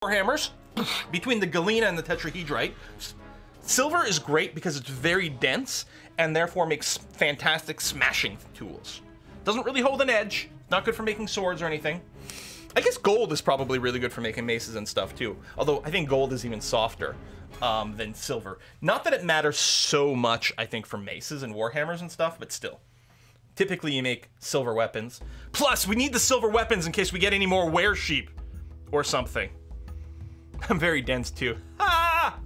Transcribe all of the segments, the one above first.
hammers between the galena and the tetrahedrite. Silver is great because it's very dense and therefore makes fantastic smashing tools. Doesn't really hold an edge. Not good for making swords or anything. I guess gold is probably really good for making maces and stuff too. Although I think gold is even softer than silver. Not that it matters so much, I think, for maces and warhammers and stuff, but still. Typically you make silver weapons. Plus, we need the silver weapons in case we get any more were-sheep or something. I'm very dense too. Ah!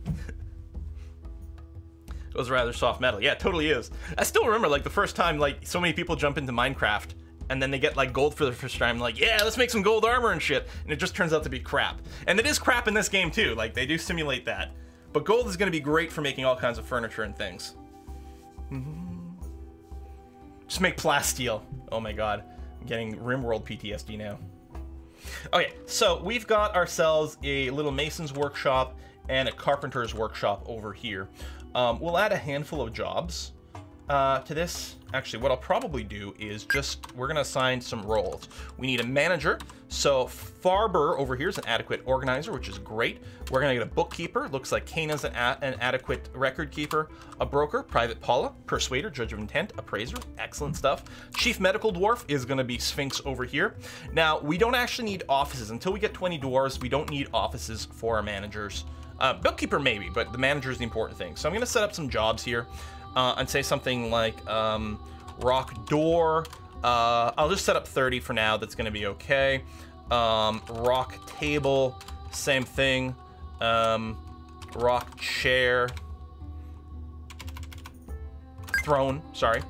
It was rather soft metal. Yeah, it totally is. I still remember, like, the first time, like, so many people jump into Minecraft and then they get, like, gold for the first time. Like, yeah, let's make some gold armor and shit. And it just turns out to be crap. And it is crap in this game, too. Like, they do simulate that. But gold is going to be great for making all kinds of furniture and things. Just make plasteel. Oh my god. I'm getting RimWorld PTSD now. Okay, so we've got ourselves a little mason's workshop and a carpenter's workshop over here. We'll add a handful of jobs to this. Actually, what I'll probably do is we're gonna assign some roles. We need a manager. So Farber over here is an adequate organizer, which is great. We're gonna get a bookkeeper. Looks like Kana's an adequate record keeper. A broker, Private Paula. Persuader, Judge of Intent. Appraiser, excellent stuff. Chief Medical Dwarf is gonna be Sphinx over here. Now, we don't actually need offices. Until we get 20 dwarves, we don't need offices for our managers. Bookkeeper maybe, but the manager is the important thing. So I'm gonna set up some jobs here and say something like rock door. I'll just set up 30 for now. That's gonna be okay. Rock table, same thing. Rock chair. Throne, sorry.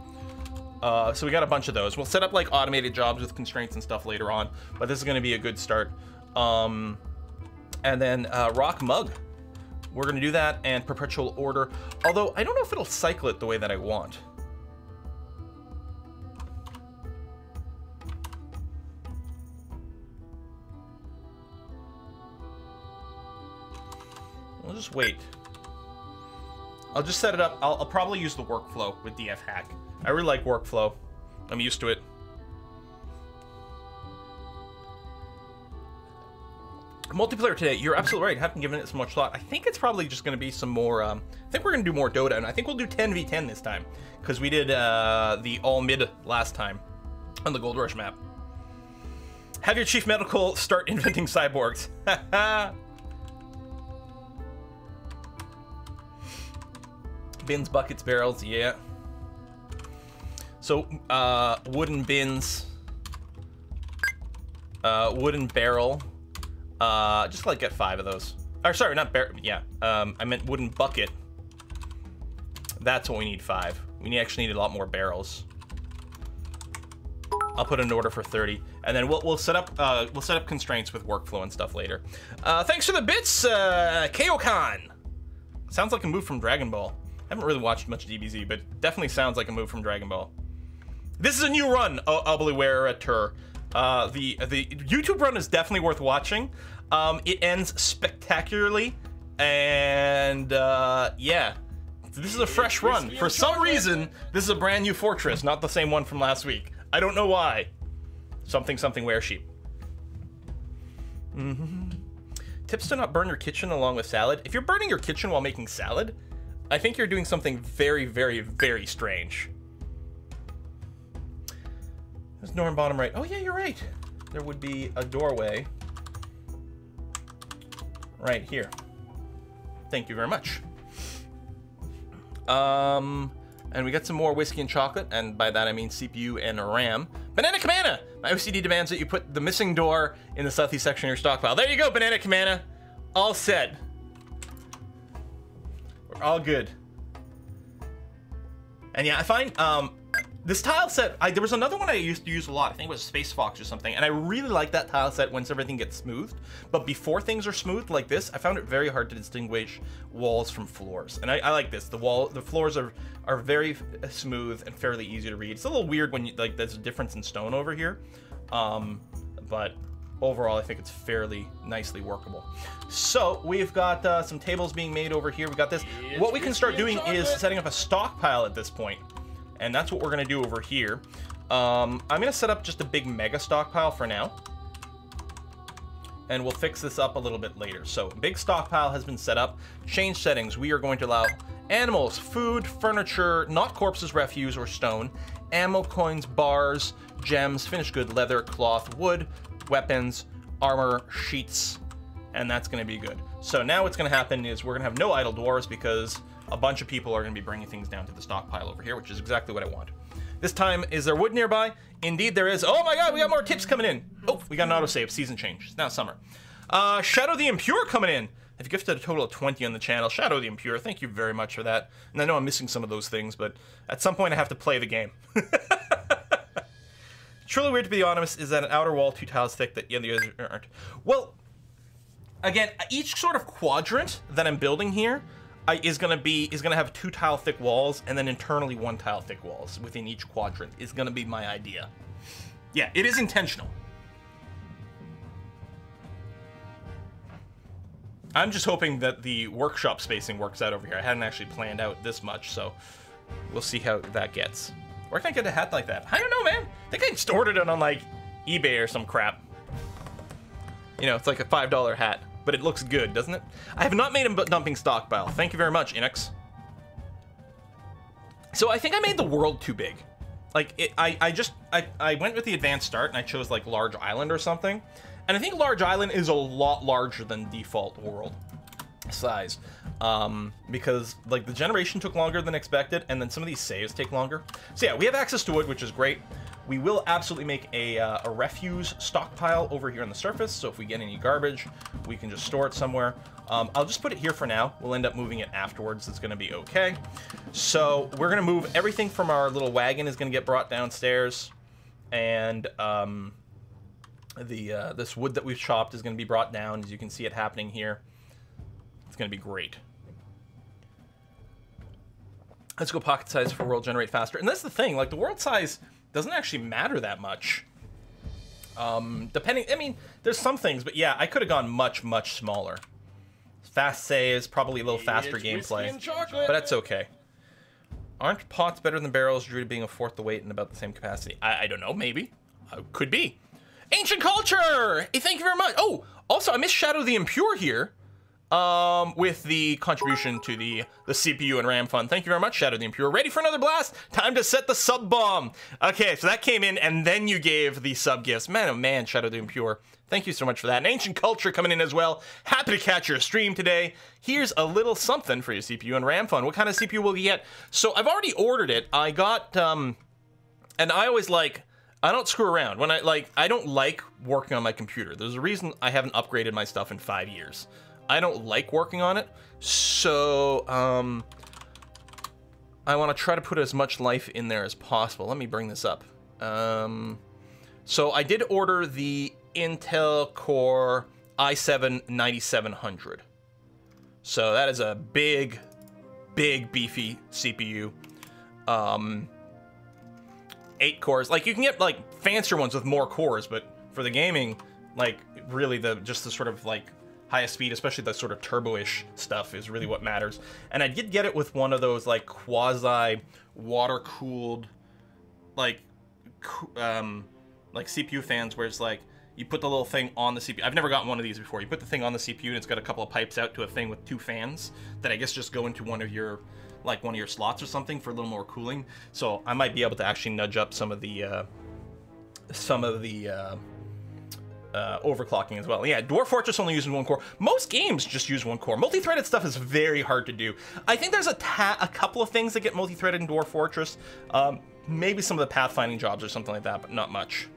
So we got a bunch of those. We'll set up like automated jobs with constraints and stuff later on, but this is gonna be a good start. And then rock mug. We're gonna do that, and perpetual order. Although I don't know if it'll cycle it the way that I want. We'll just wait. I'll just set it up. I'll probably use the workflow with DF hack. I really like workflow. I'm used to it. Multiplayer today, you're absolutely right. I haven't given it so much thought. I think it's probably just going to be some more, I think we're going to do more Dota, and I think we'll do 10v10 this time, because we did the all-mid last time on the Gold Rush map. Have your chief medical start inventing cyborgs. Bins, buckets, barrels, yeah. So, wooden bins, wooden barrel. Just like get 5 of those. Or sorry, not barrel. Yeah, I meant wooden bucket. That's what we need 5. We actually need a lot more barrels. I'll put an order for 30, and then we'll set up constraints with workflow and stuff later. Thanks for the bits, Kaokan. Sounds like a move from Dragon Ball. I haven't really watched much DBZ, but definitely sounds like a move from Dragon Ball. This is a new run, Obliwerator. The YouTube run is definitely worth watching. It ends spectacularly, and yeah, this is a fresh run. For some reason, this is a brand new fortress, not the same one from last week. I don't know why. Something were-sheep. Tips to not burn your kitchen along with salad. If you're burning your kitchen while making salad, I think you're doing something very, very, very strange. There's Norm bottom right. Oh yeah, you're right. There would be a doorway right here. Thank you very much. And we got some more whiskey and chocolate, and by that I mean CPU and RAM. Banana Kamana! My OCD demands that you put the missing door in the southeast section of your stockpile. There you go, Banana Kamana. All set. We're all good. And yeah, I find this tile set, there was another one I used to use a lot. I think it was Space Fox or something, and I really like that tile set once everything gets smoothed. But before things are smooth like this, I found it very hard to distinguish walls from floors. And I like this. The floors are very smooth and fairly easy to read. It's a little weird when there's a difference in stone over here, but overall I think it's fairly nicely workable. So we've got some tables being made over here. We got this. What we can start doing is setting up a stockpile at this point. And that's what we're gonna do over here. I'm gonna set up just a big mega stockpile for now. and we'll fix this up a little bit later. So big stockpile has been set up. Change settings. We are going to allow animals, food, furniture, not corpses, refuse, or stone, ammo, coins, bars, gems, finished good, leather, cloth, wood, weapons, armor, sheets, and that's going to be good. So now what's going to happen is we're going to have no idle dwarves because a bunch of people are going to be bringing things down to the stockpile over here, which is exactly what I want. This time, is there wood nearby? Indeed there is. Oh my god, we got more tips coming in. Oh, we got an autosave. Season change. It's now summer. Shadow the Impure coming in. I've gifted a total of 20 on the channel. Shadow the Impure, thank you very much for that. And I know I'm missing some of those things, but at some point I have to play the game. Truly weird to be honest, is that an outer wall 2 tiles thick that the others aren't. Well, again, each sort of quadrant that I'm building here is gonna have 2 tile thick walls, and then internally 1 tile thick walls within each quadrant is gonna be my idea. Yeah, it is intentional. I'm just hoping that the workshop spacing works out over here. I hadn't actually planned out this much, so we'll see how that gets. Where can I get a hat like that? I don't know, man. I think I just ordered it on like eBay or some crap. You know, it's like a $5 hat. But it looks good, doesn't it? I have not made a dumping stockpile. Thank you very much, Inux. So I think I made the world too big. Like, I went with the advanced start and I chose like large island or something. And I think large island is a lot larger than default world size. Because like the generation took longer than expected, and then some of these saves take longer. So yeah, we have access to wood, which is great. We will absolutely make a refuse stockpile over here on the surface, so if we get any garbage, we can just store it somewhere. I'll just put it here for now. We'll end up moving it afterwards. It's going to be okay. So we're going to move everything from our little wagon is going to get brought downstairs, and this wood that we've chopped is going to be brought down. As you can see it happening here. It's going to be great. Let's go pocket size for world generate faster. And that's the thing, like the world size doesn't actually matter that much. Depending, I mean, there's some things, but yeah, I could have gone much, much smaller. Fast saves, probably a little faster gameplay, but that's okay. Aren't pots better than barrels due to being a fourth the weight and about the same capacity? I don't know, maybe. Could be. Ancient culture! Hey, thank you very much. Oh, also, I missed Shadow the Impure here. With the contribution to the CPU and RAM fund. Thank you very much, Shadow the Impure. Ready for another blast? Time to set the sub bomb. Okay, so that came in, and then you gave the sub gifts. Man, oh man, Shadow the Impure. Thank you so much for that. And Ancient Culture coming in as well. Happy to catch your stream today. Here's a little something for your CPU and RAM fund. What kind of CPU will you get? So I've already ordered it. I got, and I always like, I don't screw around. When I don't like working on my computer. There's a reason I haven't upgraded my stuff in 5 years. I don't like working on it, so I want to try to put as much life in there as possible. Let me bring this up. So I did order the Intel Core i7-9700. So that is a big, beefy CPU. 8 cores. Like, you can get, like, fancier ones with more cores, but for the gaming, like, really just the sort of, like, highest speed, especially the sort of turbo-ish stuff, is really what matters. And I did get it with one of those like quasi water-cooled like CPU fans, where it's like you put the little thing on the CPU. I've never gotten one of these before. You put the thing on the CPU and it's got a couple of pipes out to a thing with 2 fans that I guess just go into one of your slots or something for a little more cooling. So I might be able to actually nudge up some of the overclocking as well. Yeah, Dwarf Fortress only uses 1 core. Most games just use 1 core. Multi-threaded stuff is very hard to do. I think there's a couple of things that get multi-threaded in Dwarf Fortress. Maybe some of the pathfinding jobs or something like that, but not much.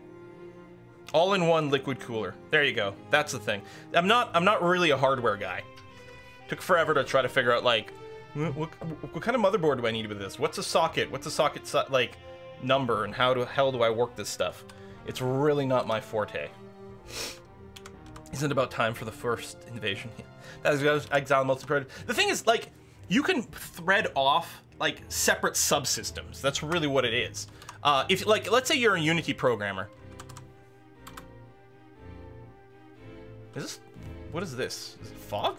All-in-one liquid cooler. There you go. That's the thing. I'm not really a hardware guy. Took forever to try to figure out like what kind of motherboard do I need with this? What's a socket? What's a socket like number, and how the hell do I work this stuff? It's really not my forte. Isn't it about time for the first invasion? That is Exile multi-threaded. The thing is, like, you can thread off like separate subsystems. That's really what it is. If like, let's say you're a Unity programmer. What is this? Is it fog?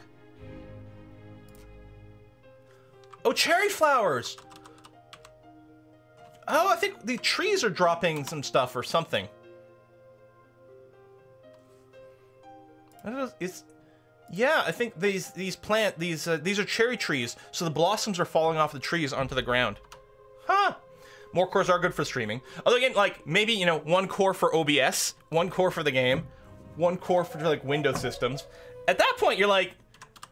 Oh, cherry flowers! Oh, I think the trees are dropping some stuff or something. I don't know, it's... Yeah, I think these are cherry trees, so the blossoms are falling off the trees onto the ground. Huh. More cores are good for streaming. Although again, like, maybe, you know, 1 core for OBS, 1 core for the game, 1 core for, like, Windows systems. At that point, you're like,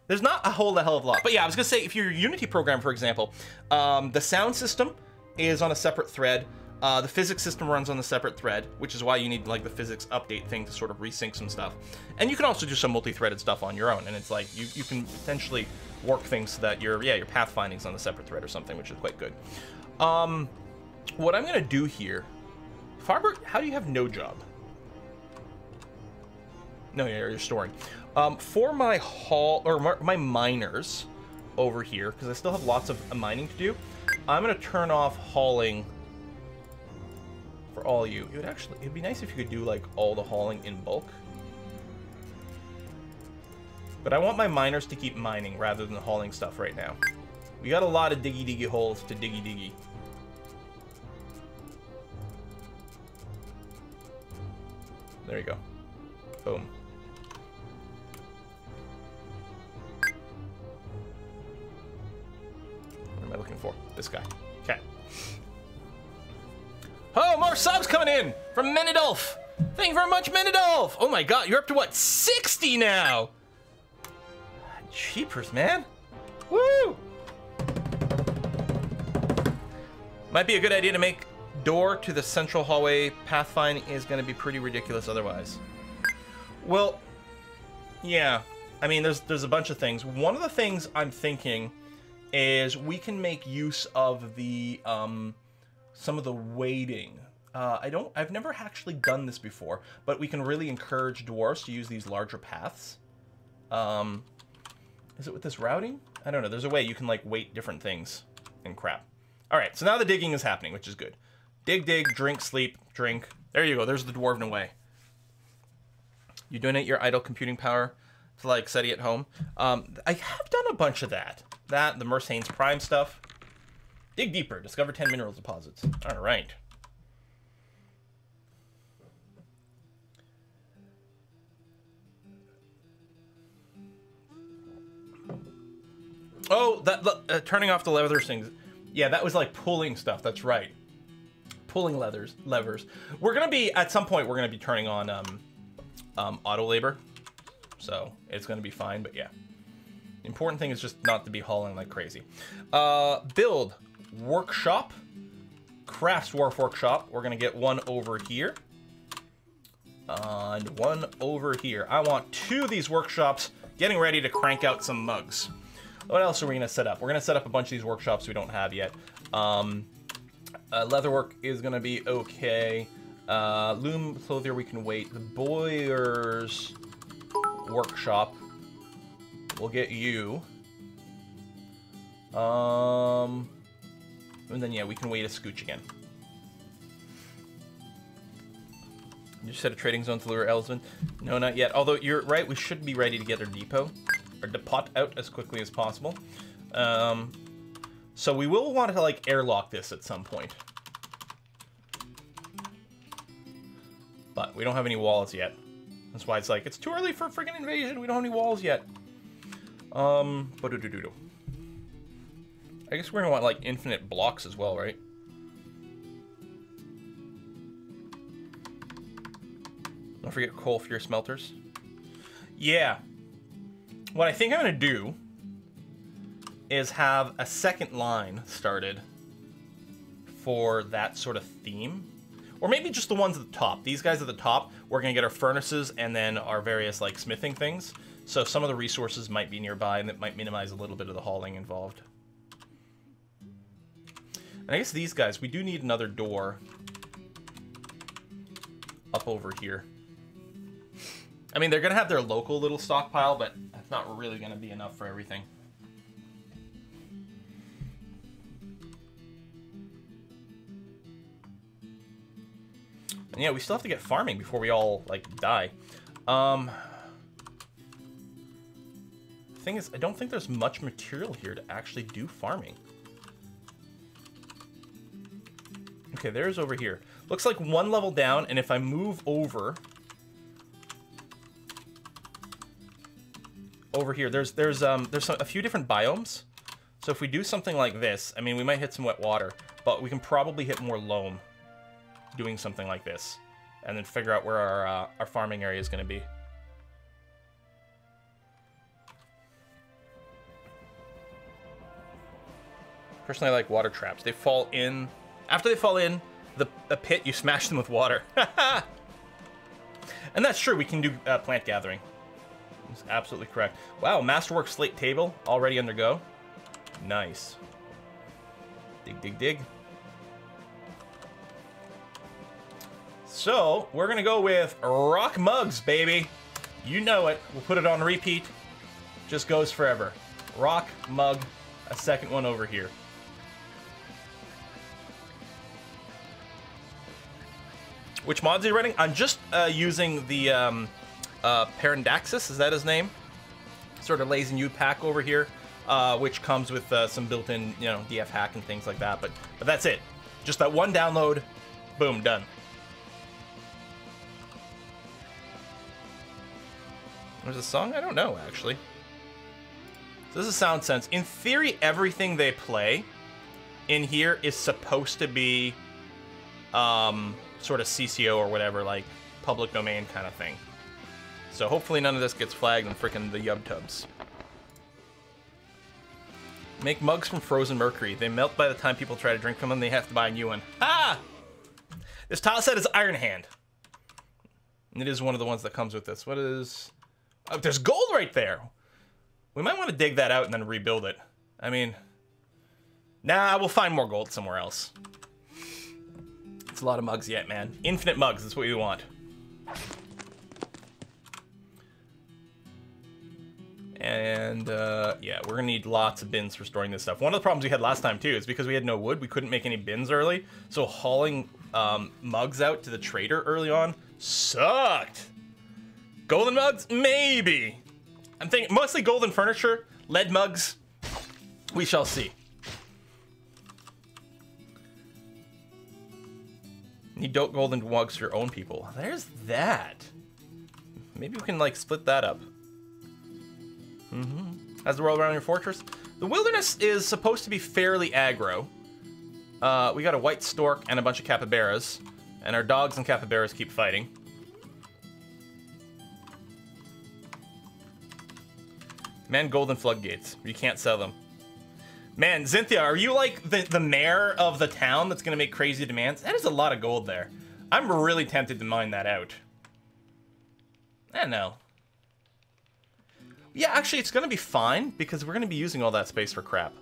there's not a whole hell of a lot. But yeah, I was gonna say, if you're a Unity program, for example, the sound system is on a separate thread. The physics system runs on a separate thread, which is why you need, like, the physics update thing to sort of resync some stuff. And you can also do some multi-threaded stuff on your own, and it's like, you can potentially work things so that your pathfinding's on a separate thread or something, which is quite good. What I'm gonna do here... Firebird, how do you have no job? No, yeah, you're storing. For my my miners over here, because I still have lots of mining to do, I'm gonna turn off hauling for all you. It'd be nice if you could do, like, all the hauling in bulk. But I want my miners to keep mining rather than hauling stuff right now. We got a lot of diggy holes to diggy. There you go. Boom. What am I looking for? This guy. Okay. Oh, more subs coming in from Menadolf. Thank you very much, Menadolf. Oh my god, you're up to what, 60 now? Jeepers, man. Woo! Might be a good idea to make door to the central hallway. Pathfinding is going to be pretty ridiculous otherwise. Well, yeah. I mean, there's a bunch of things. One of the things I'm thinking is we can make use of the some of the weighting. I've never actually done this before, but we can really encourage dwarves to use these larger paths. Is it with this routing? I don't know. There's a way you can, like, weight different things and crap. All right, so now the digging is happening, which is good. Dig, drink, sleep, drink. There you go. There's the dwarven away. You donate your idle computing power to, like, SETI at home. I have done a bunch of that. The Mersane's Prime stuff. Dig deeper. Discover 10 mineral deposits. All right. Oh, turning off the leather things. Yeah, that was like pulling stuff. That's right. Pulling levers. We're gonna be, at some point, we're gonna be turning on auto labor, so it's gonna be fine. But yeah, the important thing is just not to be hauling like crazy. Build workshop, crafts dwarf workshop. We're gonna get one over here and one over here. I want 2 of these workshops getting ready to crank out some mugs. What else are we going to set up? We're going to set up a bunch of these workshops we don't have yet. Leatherwork is going to be okay. Loom clothier we can wait. The boyer's workshop. We'll get you. And then, yeah, we can wait a scooch again. You set a trading zone to lure Elsman? No, not yet. Although, you're right, we should be ready to get our depot. Or depot out as quickly as possible. So we will want to, like, airlock this at some point. But we don't have any walls yet. That's why it's like, it's too early for friggin' invasion. We don't have any walls yet. I guess we're gonna want, like, infinite blocks as well, right? Don't forget coal for your smelters. Yeah. What I think I'm going to do is have a second line started for that sort of theme. Or maybe just the ones at the top. These guys at the top, we're going to get our furnaces and then our various, like, smithing things. So some of the resources might be nearby, and it might minimize a little bit of the hauling involved. And I guess these guys, we do need another door up over here. I mean, they're going to have their local little stockpile, but that's not really going to be enough for everything. And yeah, we still have to get farming before we all, like, die. Thing is, I don't think there's much material here to actually do farming. Okay, there's over here. Looks like one level down, and if I move over... over here. There's a few different biomes. So if we do something like this, I mean, we might hit some wet water, but we can probably hit more loam doing something like this, and then figure out where our farming area is going to be. Personally, I like water traps. They fall in. After they fall in the pit, you smash them with water. And that's true. We can do plant gathering. That's absolutely correct. Wow, Masterwork slate table already undergo. Nice. Dig, dig, dig. So, we're going to go with rock mugs, baby. You know it. We'll put it on repeat. Just goes forever. Rock mug. A second one over here. Which mods are you running? I'm just using the Parandaxis, is that his name? Sort of lays in you pack over here, which comes with some built-in, you know, DF hack and things like that. But that's it. Just that one download, boom, done. There's a song? I don't know, actually. So this is Sound Sense. In theory, everything they play in here is supposed to be sort of CCO or whatever, like public domain kind of thing. So hopefully none of this gets flagged in frickin' the Yub Tubs. Make mugs from frozen mercury. They melt by the time people try to drink from them. They have to buy a new one. Ah! This tile set is Iron Hand. And it is one of the ones that comes with this. What is... Oh, there's gold right there! We might want to dig that out and then rebuild it. I mean... Nah, we'll find more gold somewhere else. It's a lot of mugs yet, man. Infinite mugs, that's what we want. And, yeah, we're gonna need lots of bins for storing this stuff. One of the problems we had last time, too, is because we had no wood, we couldn't make any bins early. So hauling mugs out to the trader early on sucked. Golden mugs? Maybe. I'm thinking mostly golden furniture, lead mugs. We shall see. Need dope golden mugs for your own people. There's that. Maybe we can, like, split that up. How's the world around your fortress? The wilderness is supposed to be fairly aggro. We got a white stork and a bunch of capybaras. And our dogs and capybaras keep fighting. Man, golden floodgates. You can't sell them. Man, Cynthia, are you like the mayor of the town that's gonna make crazy demands? That is a lot of gold there. I'm really tempted to mine that out. I don't know. Yeah, actually, it's gonna be fine because we're gonna be using all that space for crap.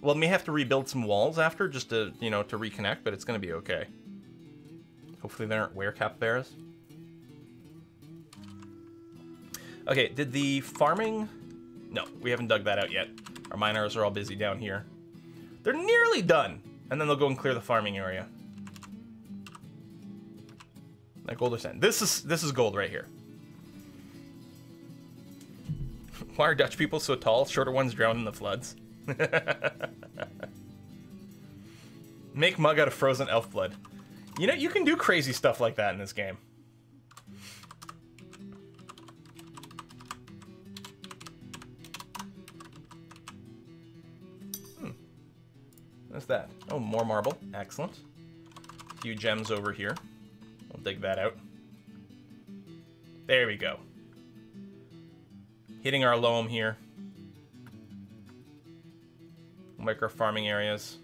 Well, we may have to rebuild some walls after just to, you know, to reconnect, but it's gonna be okay. Hopefully they aren't were capybaras. Okay, did the farming... No, we haven't dug that out yet. Our miners are all busy down here. They're nearly done. And then they'll go and clear the farming area. That gold is sent. This is gold right here. Why are Dutch people so tall? Shorter ones drown in the floods. Make mug out of frozen elf blood. You know, you can do crazy stuff like that in this game. What's that? Oh, more marble. Excellent. A few gems over here. We'll dig that out. There we go. Hitting our loam here. We'll make our farming areas.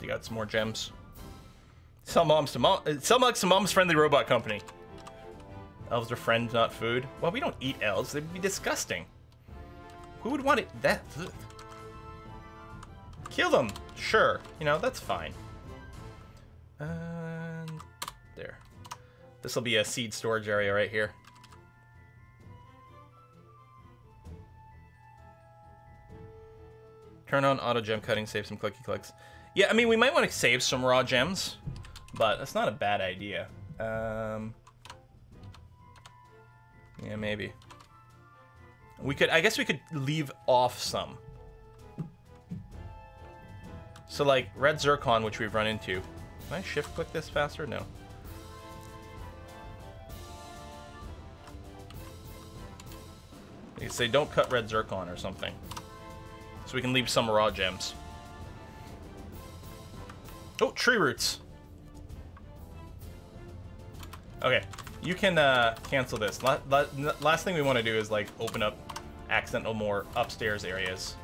You got some more gems. Sell mugs to mom's friendly robot company. Elves are friends, not food. Well, we don't eat elves. They'd be disgusting. Who would want it? That. Ugh. Kill them. Sure. You know, that's fine. And there. This will be a seed storage area right here. Turn on auto gem cutting, save some clicky clicks. Yeah, I mean, we might want to save some raw gems, but that's not a bad idea. Yeah, maybe. We could, I guess we could leave off some. So like red zircon, which we've run into. Can I shift click this faster? No. They say don't cut red zircon or something. So we can leave some raw gems. Oh, tree roots. Okay, you can cancel this. Last thing we want to do is like open up accidental more upstairs areas.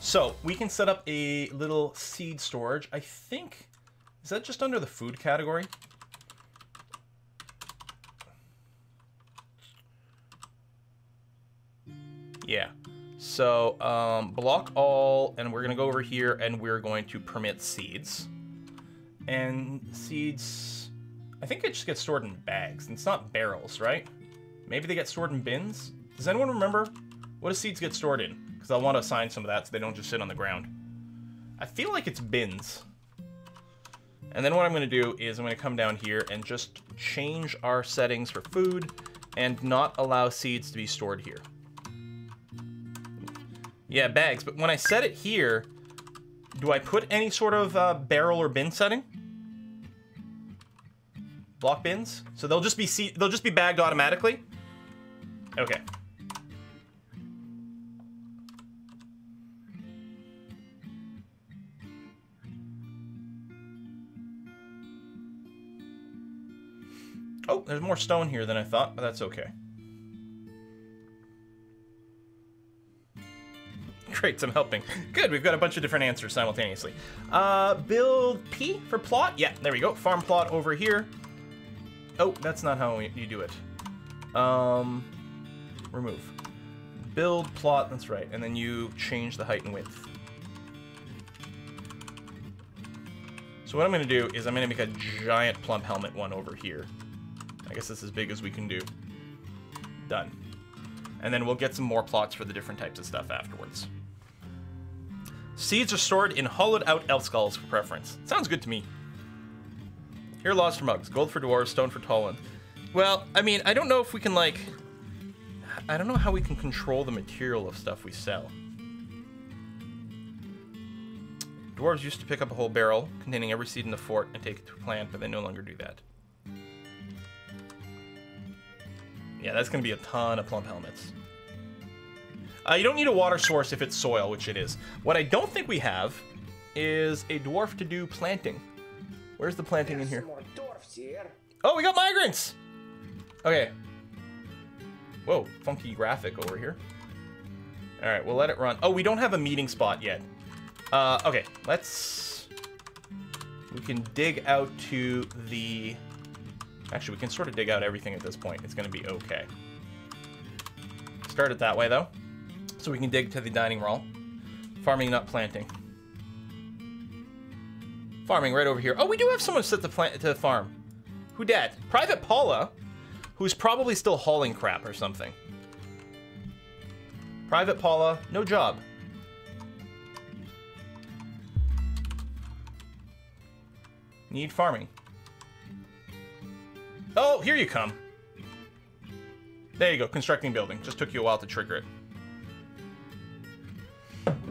So we can set up a little seed storage. I think, is that just under the food category? Yeah. So block all, and we're gonna go over here and we're going to permit seeds. And seeds, I think it just gets stored in bags. It's not barrels, right? Maybe they get stored in bins? Does anyone remember? What do seeds get stored in? Because I want to assign some of that so they don't just sit on the ground. I feel like it's bins. And then what I'm going to do is I'm going to come down here and just change our settings for food and not allow seeds to be stored here. Yeah, bags. But when I set it here, do I put any sort of barrel or bin setting? Block bins? So they'll just be bagged automatically? Okay. Oh, there's more stone here than I thought, but that's okay. Great, I'm helping. Good, we've got a bunch of different answers simultaneously. Build P for plot? Yeah, there we go. Farm plot over here. Oh, that's not how you do it. Remove. Build plot, that's right. And then you change the height and width. So what I'm going to do is I'm going to make a giant plump helmet one over here. I guess that's as big as we can do. Done. And then we'll get some more plots for the different types of stuff afterwards. Seeds are stored in hollowed out elf skulls for preference. Sounds good to me. Here are laws for mugs. Gold for dwarves, stone for tall ones. Well, I mean, I don't know if we can like... I don't know how we can control the material of stuff we sell. Dwarves used to pick up a whole barrel containing every seed in the fort and take it to a plant, but they no longer do that. Yeah, that's going to be a ton of plump helmets. You don't need a water source if it's soil, which it is. What I don't think we have is a dwarf to do planting. Where's the planting in here? Oh, we got migrants! Okay. Whoa, funky graphic over here. Alright, we'll let it run. Oh, we don't have a meeting spot yet. Okay, let's... We can dig out to the... Actually, we can sort of dig out everything at this point. It's going to be okay. Start it that way, though. So we can dig to the dining room. Farming, not planting. Farming right over here. Oh, we do have someone set to the farm. Who dat? Private Paula, who's probably still hauling crap or something. Private Paula, no job. Need farming. Oh, here you come. There you go, constructing building. Just took you a while to trigger it.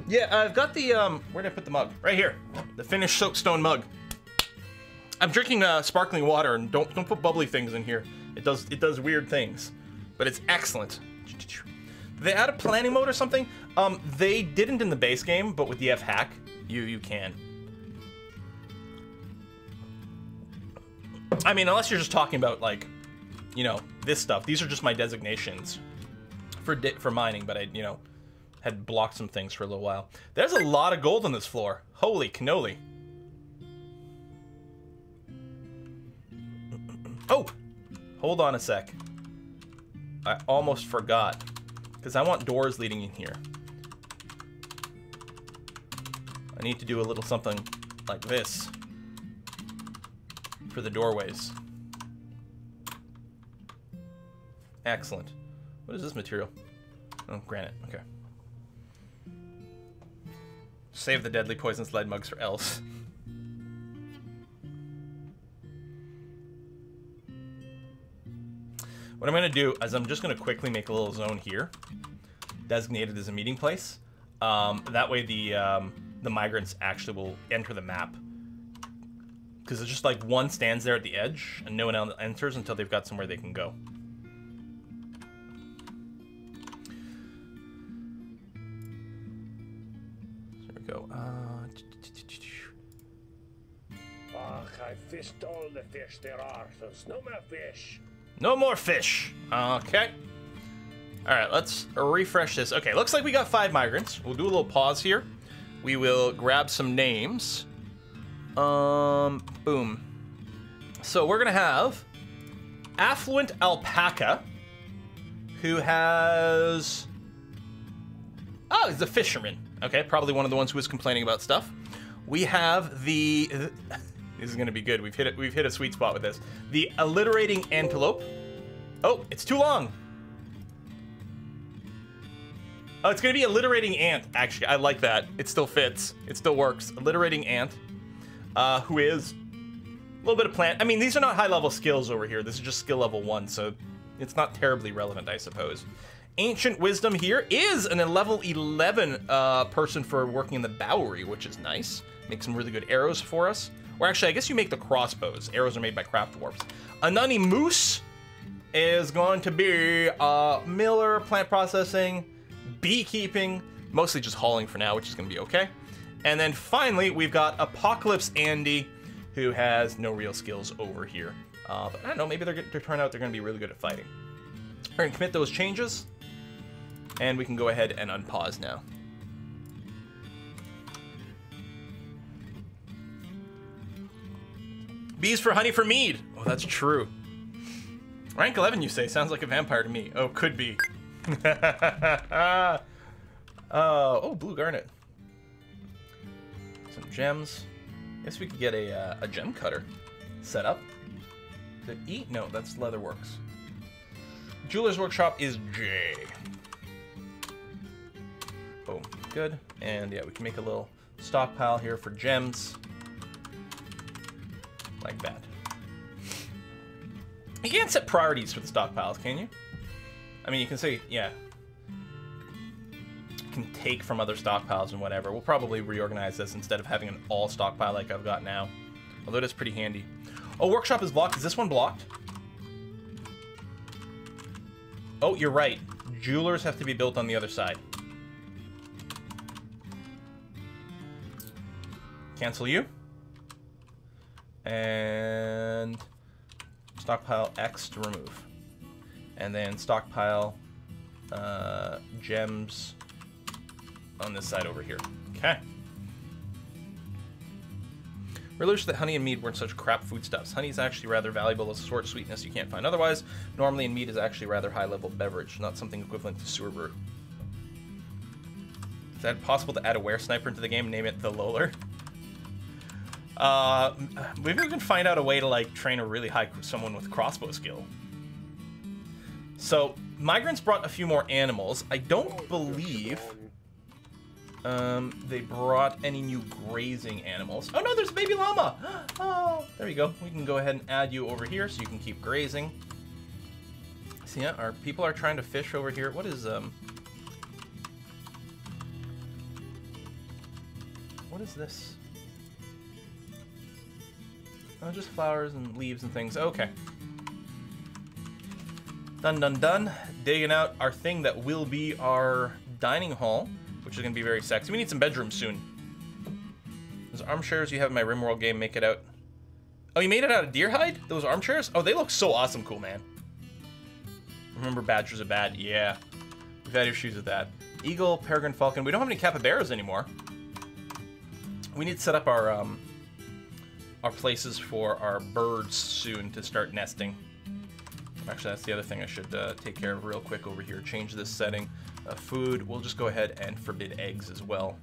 Yeah, I've got the, where did I put the mug? Right here. The finished soapstone mug. I'm drinking sparkling water, and don't put bubbly things in here. It does weird things. But it's excellent. Did they add a planning mode or something? They didn't in the base game, but with the F hack, you can. I mean, unless you're just talking about, like, you know, this stuff. These are just my designations for mining, but I, you know, had blocked some things for a little while. There's a lot of gold on this floor. Holy cannoli. Oh! Hold on a sec. I almost forgot. Because I want doors leading in here. I need to do a little something like this for the doorways. Excellent. What is this material? Oh, granite. Okay. Save the deadly poisonous lead mugs for else. What I'm going to do is I'm just going to quickly make a little zone here, designated as a meeting place. That way the migrants actually will enter the map. Because it's just like one stands there at the edge, and no one else enters until they've got somewhere they can go. So there we go. I fished all the fish there are, so there's no more fish. No more fish. Okay. Alright, let's refresh this. Okay, looks like we got 5 migrants. We'll do a little pause here. We will grab some names. Boom. So we're gonna have Affluent Alpaca, who has... Oh, he's a fisherman. Okay, probably one of the ones who was complaining about stuff. We have the... This is gonna be good. We've hit a sweet spot with this. The Alliterating Antelope. Oh, it's too long. Oh, it's gonna be Alliterating Ant, actually. I like that. It still fits. It still works. Alliterating Ant. Who is a little bit of plant. I mean, these are not high-level skills over here. This is just skill level 1, so it's not terribly relevant, I suppose. Ancient Wisdom here is an level 11 person for working in the Bowery, which is nice. Makes some really good arrows for us. Or actually, I guess you make the crossbows. Arrows are made by craft dwarfs. Anani Moose is going to be miller, plant processing, beekeeping, mostly just hauling for now, which is going to be okay. And then finally, we've got Apocalypse Andy, who has no real skills over here. But I don't know, maybe they're turning out they're going to be really good at fighting. We're going to commit those changes, and we can go ahead and unpause now. Bees for honey for mead. Oh, that's true. Rank 11, you say? Sounds like a vampire to me. Oh, could be. Oh, blue garnet. Some gems. Guess we could get a gem cutter set up. To eat? No, that's Leatherworks. Jeweler's Workshop is J. Boom. Good. And yeah, we can make a little stockpile here for gems. Like that. You can't set priorities for the stockpiles, can you? I mean, you can say, yeah. Can take from other stockpiles and whatever. We'll probably reorganize this instead of having an all stockpile like I've got now. Although it is pretty handy. Oh, workshop is blocked. Is this one blocked? Oh, you're right. Jewelers have to be built on the other side. Cancel you. And stockpile X to remove. And then stockpile gems on this side over here. Okay. Realized that honey and mead weren't such crap foodstuffs. Honey is actually rather valuable as a sort of sweetness you can't find otherwise. Normally, and mead is actually rather high-level beverage, not something equivalent to sewer brew. Is that possible to add a were sniper into the game and name it the Loler? Maybe we can find out a way to like train a really high someone with crossbow skill. So migrants brought a few more animals. I don't believe they brought any new grazing animals. Oh no, there's a baby llama. Oh, there you go. We can go ahead and add you over here so you can keep grazing. So yeah, our people are trying to fish over here. What is what is this? Oh, just flowers and leaves and things. Okay. Done, done, done. Digging out our thing that will be our dining hall, which is going to be very sexy. We need some bedrooms soon. Those armchairs you have in my RimWorld game make it out. Oh, you made it out of deer hide? Those armchairs? Oh, they look so awesome cool, man. Remember badgers are bad? Yeah. We've had issues with that. Eagle, peregrine falcon. We don't have any capybaras anymore. We need to set up our places for our birds soon to start nesting. Actually, that's the other thing I should take care of real quick over here. Change this setting. Food, we'll just go ahead and forbid eggs as well.